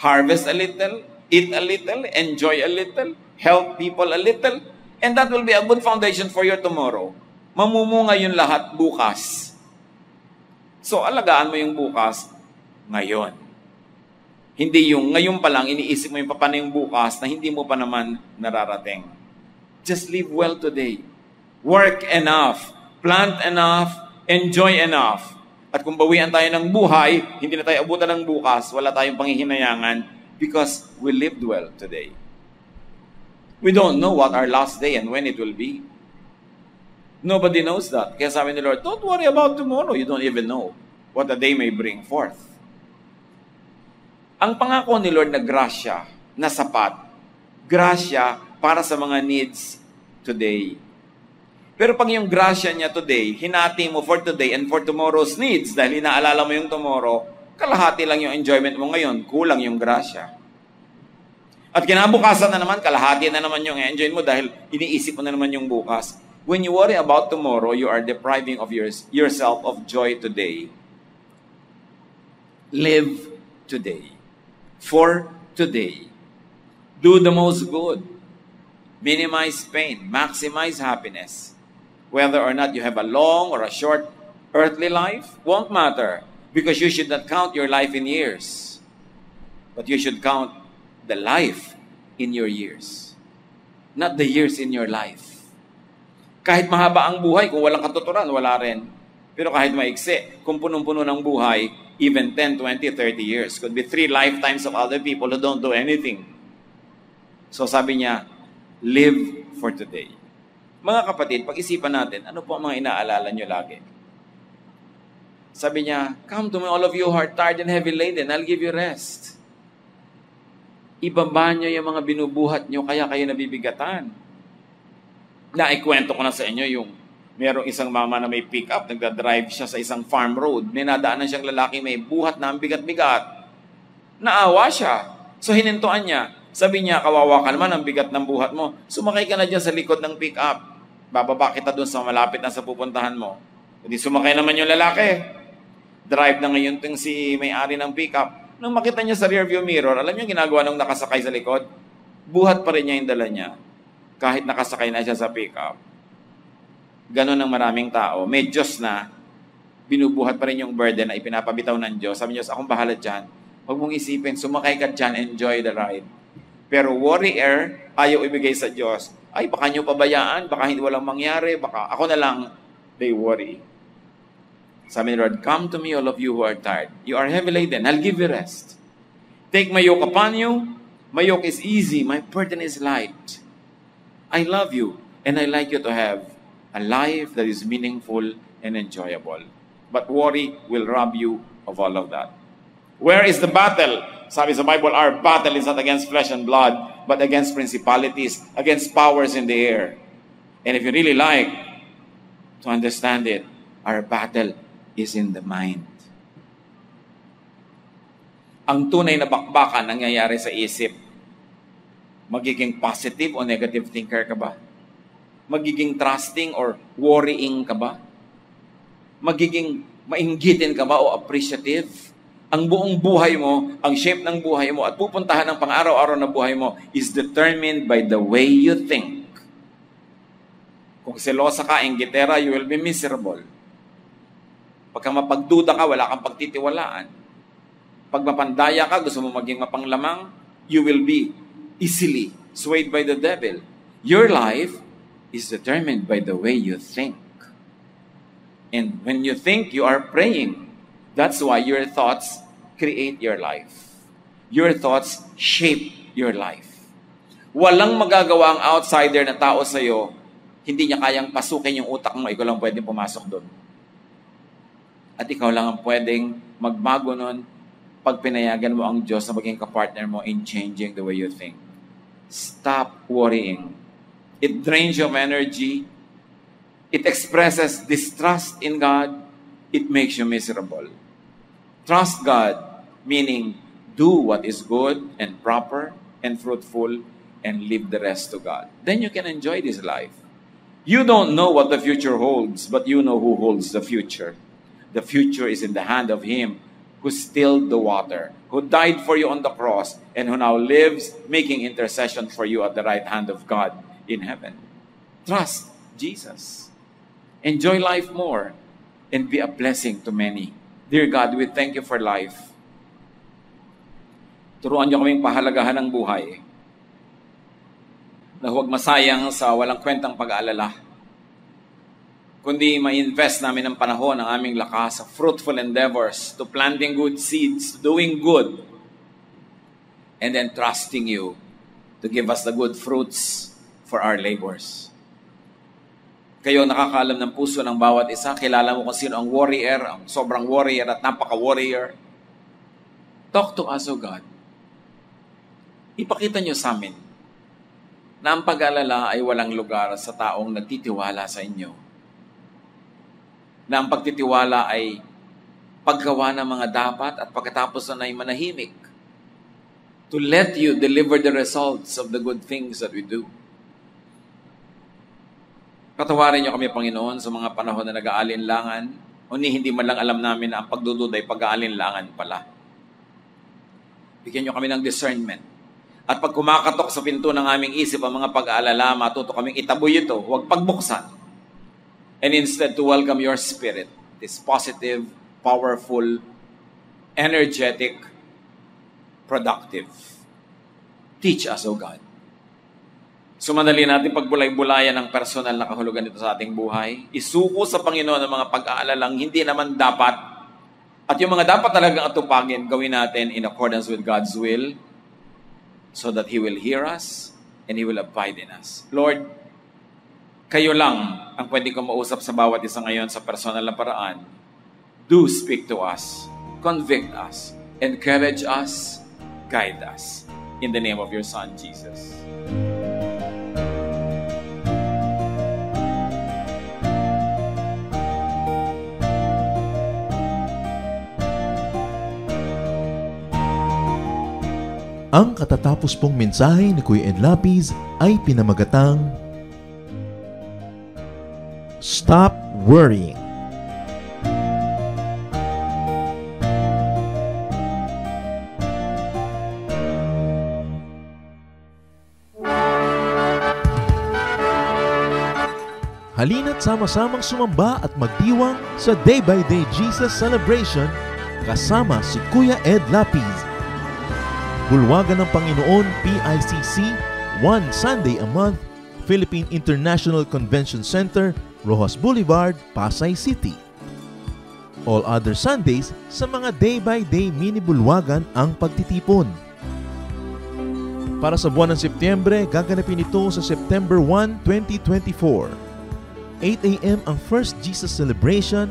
B: harvest a little, eat a little, enjoy a little, help people a little, and that will be a good foundation for your tomorrow. Mamumunga yun lahat bukas. So, alagaan mo yung bukas ngayon. Hindi yung ngayon pa lang, iniisip mo yung paano yung bukas na hindi mo pa naman nararating. Just live well today. Work enough. Plant enough. Enjoy enough. At kung bawian tayo ng buhay, hindi na tayo abutan ng bukas, wala tayong panghihinayangan because we lived well today. We don't know what our last day and when it will be. Nobody knows that. Kaya sabi ni Lord, don't worry about tomorrow. You don't even know what the day may bring forth. Ang pangako ni Lord na grasya, na sapat, grasya para sa mga needs today. Pero pag yung grasya niya today, hinati mo for today and for tomorrow's needs, dahil inaalala mo yung tomorrow, kalahati lang yung enjoyment mo ngayon, kulang yung grasya. At kinabukasan na naman, kalahati na naman yung enjoy mo dahil iniisip mo na naman yung bukas. When you worry about tomorrow, you are depriving of yourself of joy today. Live today. For today. Do the most good. Minimize pain. Maximize happiness. Whether or not you have a long or a short earthly life won't matter because you should not count your life in years. But you should count the life in your years. Not the years in your life. Kahit mahaba ang buhay, kung walang katuturan, wala rin. Pero kahit maiksi, kung punong-puno ng buhay, even 10, 20, 30 years. Could be 3 lifetimes of other people who don't do anything. So sabi niya, live for today. Mga kapatid, pag-isipan natin, ano po ang mga inaalala nyo lagi? Sabi niya, come to me all of you who are tired and heavy laden, I'll give you rest. Ibaba nyo yung mga binubuhat nyo, kaya kayo nabibigatan. Naikwento ko na sa inyo yung merong isang mama na may pick-up, nagdadrive siya sa isang farm road. May nadaanan siyang lalaki may buhat na ang bigat-bigat. Naawa siya. So hinintuan niya. Sabi niya, kawawa ka naman ang bigat ng buhat mo. Sumakay ka na dyan sa likod ng pick-up. Bababa kita dun sa malapit na sa pupuntahan mo. Hindi sumakay naman yung lalaki. Drive na ngayon itong si may-ari ng pick-up. Nung makita niya sa rearview mirror, alam niyo ginagawa nung nakasakay sa likod? Buhat pa rin niya yung dala niya. Kahit nakasakay na siya sa pick-up. Ganon ang maraming tao. May Diyos na, binubuhat pa rin yung burden na ipinapabitaw ng Diyos. Sabi niyo, akong bahala dyan. Huwag mong isipin, sumakay ka dyan, enjoy the ride. Pero worrier, ayaw ibigay sa Diyos. Ay, baka nyo pabayaan, baka hindi walang mangyari, baka ako na lang, they worry. Sabi ni Lord, come to me all of you who are tired. You are heavy laden, I'll give you rest. Take my yoke upon you. My yoke is easy, my burden is light. I love you, and I like you to have a life that is meaningful and enjoyable. But worry will rob you of all of that. Where is the battle? Sabi sa Bible, our battle is not against flesh and blood, but against principalities, against powers in the air. And if you really like to understand it, our battle is in the mind. Ang tunay na bakbakan nangyayari sa isip. Magiging positive o negative thinker ka ba? Magiging trusting or worrying ka ba? Magiging mainggitin ka ba o appreciative? Ang buong buhay mo, ang shape ng buhay mo at pupuntahan ng pang-araw-araw na buhay mo is determined by the way you think. Kung selosa ka, inggitera, you will be miserable. Pagka mapagduda ka, wala kang pagtitiwalaan. Pag mapandaya ka, gusto mo maging mapanglamang, you will be easily swayed by the devil. Your life is determined by the way you think. And when you think, you are praying. That's why your thoughts create your life. Your thoughts shape your life. Walang magagawa ang outsider na tao sa'yo, hindi niya kayang pasukin yung utak mo, ikaw lang pwedeng pumasok doon. At ikaw lang ang pwedeng magbago nun pag pinayagan mo ang Diyos na maging kapartner mo in changing the way you think. Stop worrying. It drains your energy. It expresses distrust in God. It makes you miserable. Trust God, meaning do what is good and proper and fruitful and leave the rest to God. Then you can enjoy this life. You don't know what the future holds, but you know who holds the future. The future is in the hand of Him who stilled the water, who died for you on the cross, and who now lives making intercession for you at the right hand of God in heaven. Trust Jesus. Enjoy life more and be a blessing to many. Dear God, we thank you for life. Turuan niyo kaming pahalagahan ng buhay na huwag masayang sa walang kwentang pag-aalala, kundi ma-invest namin ang panahon ng aming lakas sa fruitful endeavors, to planting good seeds, to doing good, and then trusting you to give us the good fruits for our labors. Kayo nakakaalam ng puso ng bawat isa. Kilala mo kung sino ang warrior, ang sobrang warrior at napaka-warrior. Talk to us, O God. Ipakita niyo sa amin na ang pag-alala ay walang lugar sa taong nagtitiwala sa inyo. Na ang pagtitiwala ay paggawa ng mga dapat at pagkatapos na ay manahimik. To let you deliver the results of the good things that we do. Patawarin niyo kami, Panginoon, sa mga panahon na nag-aalinlangan o hindi man lang alam namin na ang pagdududa ay pag-aalinlangan pala. Bigyan niyo kami ng discernment. At pag kumakatok sa pinto ng aming isip ang mga pag-aalala, matuto kaming itaboy ito, huwag pagbuksan. And instead to welcome your Spirit, this positive, powerful, energetic, productive. Teach us, O God. Sumadali natin pagbulay-bulayan ng personal na kahulugan dito sa ating buhay. Isuko sa Panginoon ang mga pag-aalalang hindi naman dapat. At yung mga dapat talagang atupagin, gawin natin in accordance with God's will so that He will hear us and He will abide in us. Lord, kayo lang ang pwede kong mausap sa bawat isa ngayon sa personal na paraan. Do speak to us, convict us, encourage us, guide us. In the name of your Son, Jesus.
A: Ang katatapos pong mensahe ni Kuya Ed Lapiz ay pinamagatang Stop Worrying. Halina't sama-samang sumamba at magdiwang sa Day by Day Jesus Celebration kasama si Kuya Ed Lapiz. Bulwagan ng Panginoon, PICC, one Sunday a month, Philippine International Convention Center, Rojas Boulevard, Pasay City. All other Sundays, sa mga day-by-day mini-bulwagan ang pagtitipon. Para sa buwan ng Setyembre, gaganapin ito sa September 1, 2024. 8 a.m. ang First Jesus Celebration,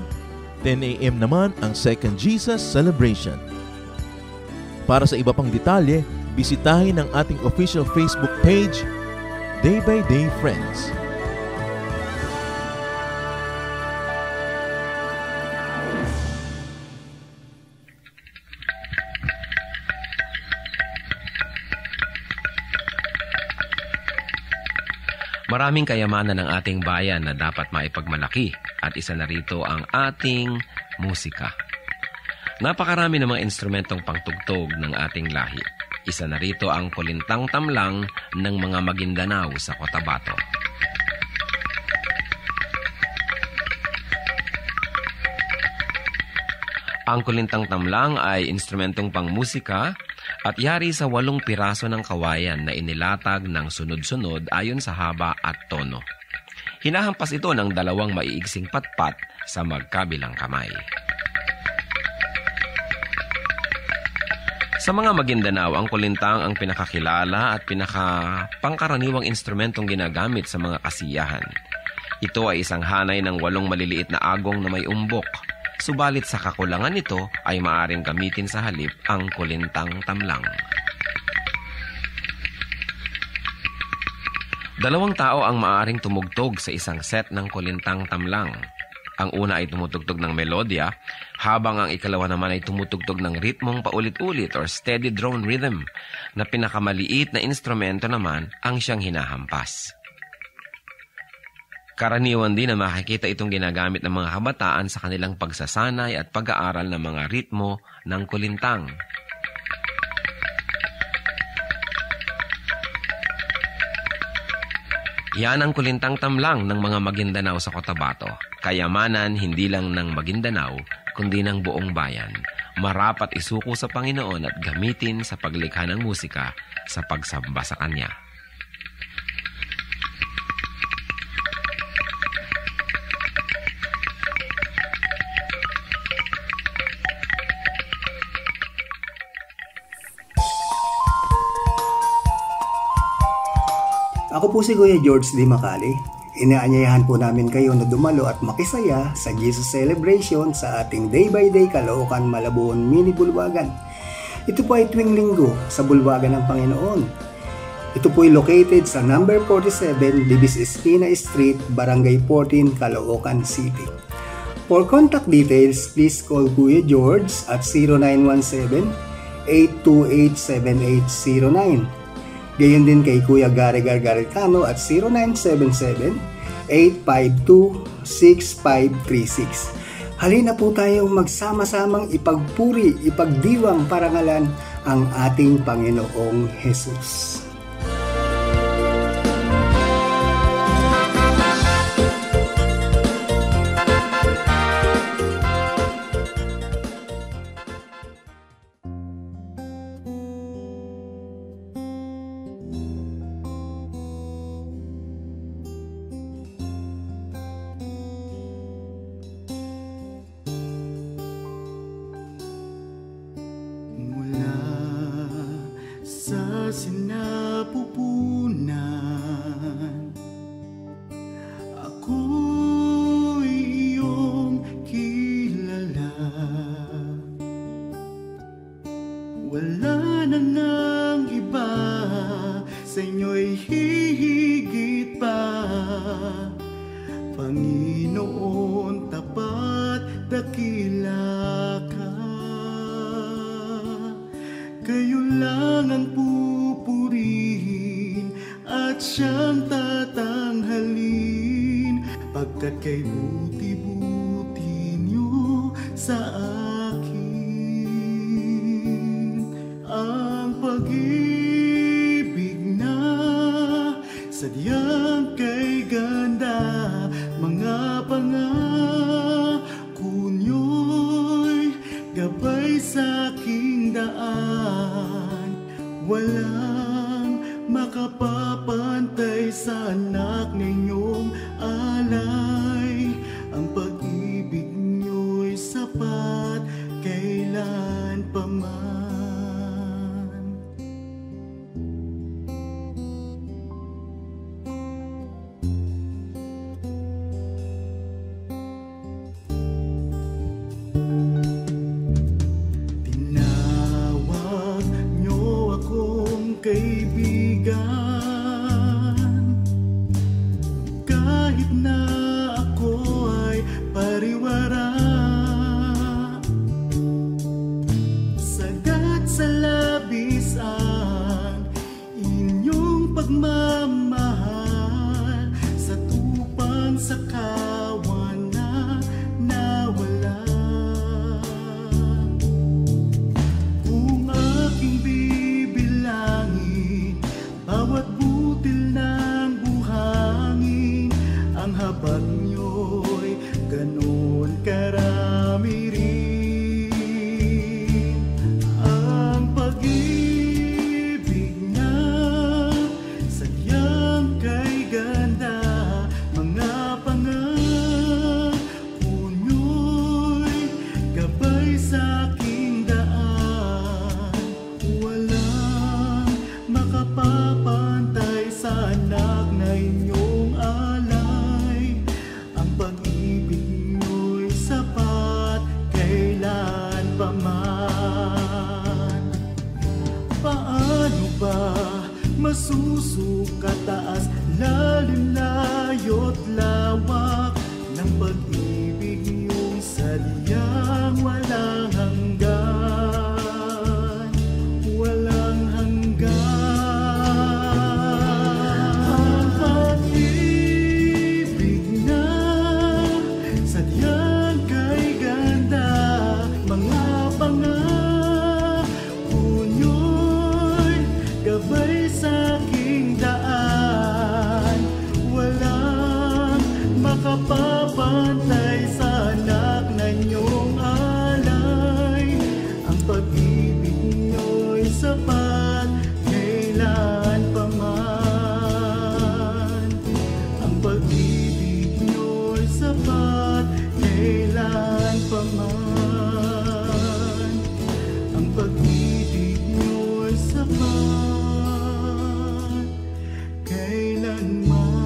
A: 10 a.m. naman ang Second Jesus Celebration. Para sa iba pang detalye, bisitahin ang ating official Facebook page, Day by Day Friends.
C: Maraming kayamanan ng ating bayan na dapat maipagmalaki at isa na rito ang ating musika. Napakarami ng mga instrumentong pangtugtog ng ating lahi. Isa na rito ang kulintang tamlang ng mga Maguindanao sa Cotabato. Ang kulintang tamlang ay instrumentong pangmusika at yari sa 8 piraso ng kawayan na inilatag ng sunod-sunod ayon sa haba at tono. Hinahampas ito ng 2 maiigsing patpat sa magkabilang kamay. Sa mga Maguindanao, ang kulintang ang pinakakilala at pinakapangkaraniwang instrumentong ginagamit sa mga kasiyahan. Ito ay isang hanay ng 8 maliliit na agong na may umbok. Subalit sa kakulangan nito ay maaaring gamitin sa halip ang kulintang tamlang. 2 tao ang maaaring tumugtog sa isang set ng kulintang tamlang. Ang una ay tumutugtog ng melodya, habang ang ikalawa naman ay tumutugtog ng ritmong paulit-ulit or steady drone rhythm, na pinakamaliit na instrumento naman ang siyang hinahampas. Karaniwan din na makikita itong ginagamit ng mga kabataan sa kanilang pagsasanay at pag-aaral ng mga ritmo ng kulintang. Yan ang kulintang tamlang ng mga Maguindanao sa Cotabato. Kayamanan hindi lang ng Maguindanao, kundi ng buong bayan. Marapat isuko sa Panginoon at gamitin sa paglikha ng musika sa pagsamba sa Kanya.
D: Ako po si Kuya George D. Macali. Inaanyayahan po namin kayo na dumalo at makisaya sa Jesus Celebration sa ating Day by Day Caloocan Malabon Mini Bulwagan. Ito po ay tuwing linggo sa Bulwagan ng Panginoon. Ito po ay located sa number 47 Libis Espina Street, Barangay 14, Caloocan City. For contact details, please call Kuya George at 0917-828-7809. Gayon din kay Kuya Gary Gargaritano at 0977-852-6536. Halina po tayong magsama-samang ipagpuri, ipagdiwang parangalan ang ating Panginoong Jesus.
E: Sinapupunan ako'y iyong kilala. Wala na ngang iba, sa inyo'y hihigit pa. Panginoon, tapat dakila ka. Kayo lang ang pupurihin at siyang tatanghalin, pagkat kay buti-buti niyo sa akin. Ang pag-ibig na sadyang kay ganda, mga pangako niyo'y gabay sa aking daan. Walang makapapantay sa anak ninyong alay. Ang pag-ibig niyo'y sapat kailan pa man. Kaibigan, kahit na ako ay pariwara, sagat sa labis ang inyong pagmamahal, sa tupang sa kawan na nawala. Kung aking bawat butil ng buhangin, ang habag niyo'y ganon karami rin. Ang pag-ibig na sadyang kay ganda, mga pangako niyo'y gabay sa aking daan. Walang makapapantay sa anak na inyong alay. Ang pag-ibig niyo'y sapat kailan pa man. Paano ba masusukat taas, lalim, layo't lawak ng pag-ibig makapapantay sa anak na inyong alay. Ang pag-ibig niyo'y sapat kailan pa man. Ang pag-ibig niyo'y sapat kailan pa man. Ang pag-ibig niyo'y sapat kailanman.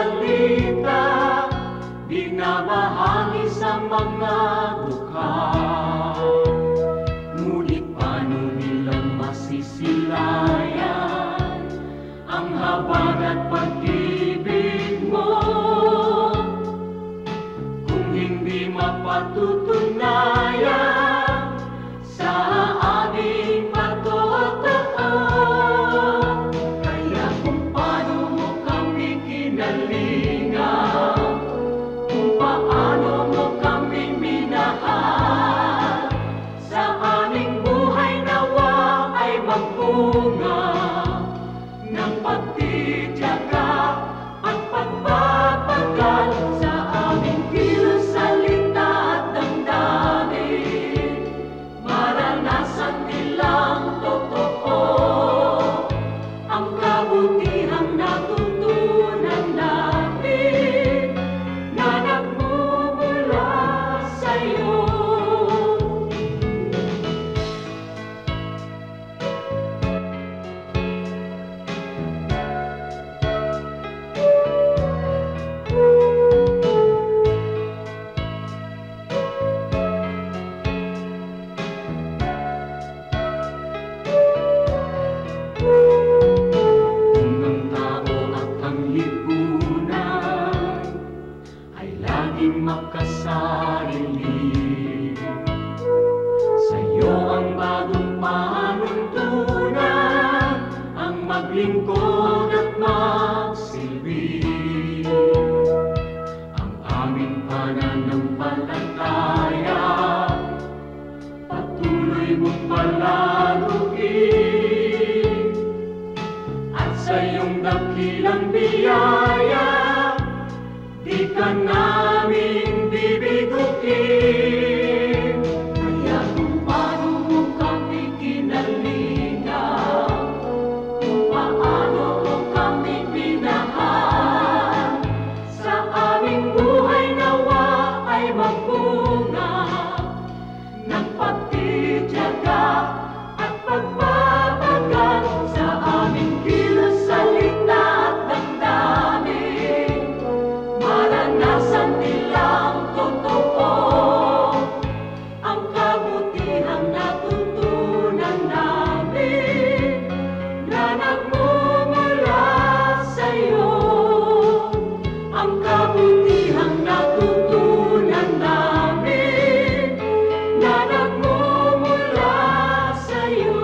E: salita, binabahagi sa mga dukha. Ngunit paano nilang masisilayan ang habag at pag-ibig mo kung hindi mapatutunayan sa aming patotoo? Kaya kung paano mo kami kinalingan, kung paano mo kami minahal, sa aming buhay nawa ay magbunga ng pagtitiyaga at pagpapagal sa aming kilos, salita at damdamin. Maranasan nilang totoo ang kabutihang natutunan namin na nagmumula sa'yo. Kung ang tao at ang lipunan ay laging makasarili, sa'yo ang bagong panuntunan, ang maglingkod at magsilbi. Ang aming pananampalataya patuloy mong palaluin, at sa iyong dakilang biyaya di ka namin bibiguin. Kaya kung paano mo kami kinalingan, kung paano mo kami minahal, sa aming buhay nawa ay magbunga ng pagtitiyaga at pagpapagal sa aming kilos, salita at damdamin. Maranasan nilang totoo ang kabutihang natutunan namin na nagmumula sa'yo. Ang kabutihang natutunan namin na nagmumula sa'yo.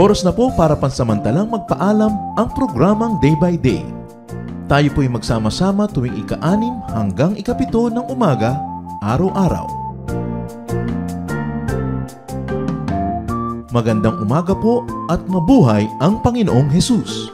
A: Oras na po para pansamantalang magpaalam ang programang Day by Day. Tayo po'y magsama-sama tuwing ika-6 hanggang ika-7 ng umaga, araw-araw. Magandang umaga po at mabuhay ang Panginoong Hesus!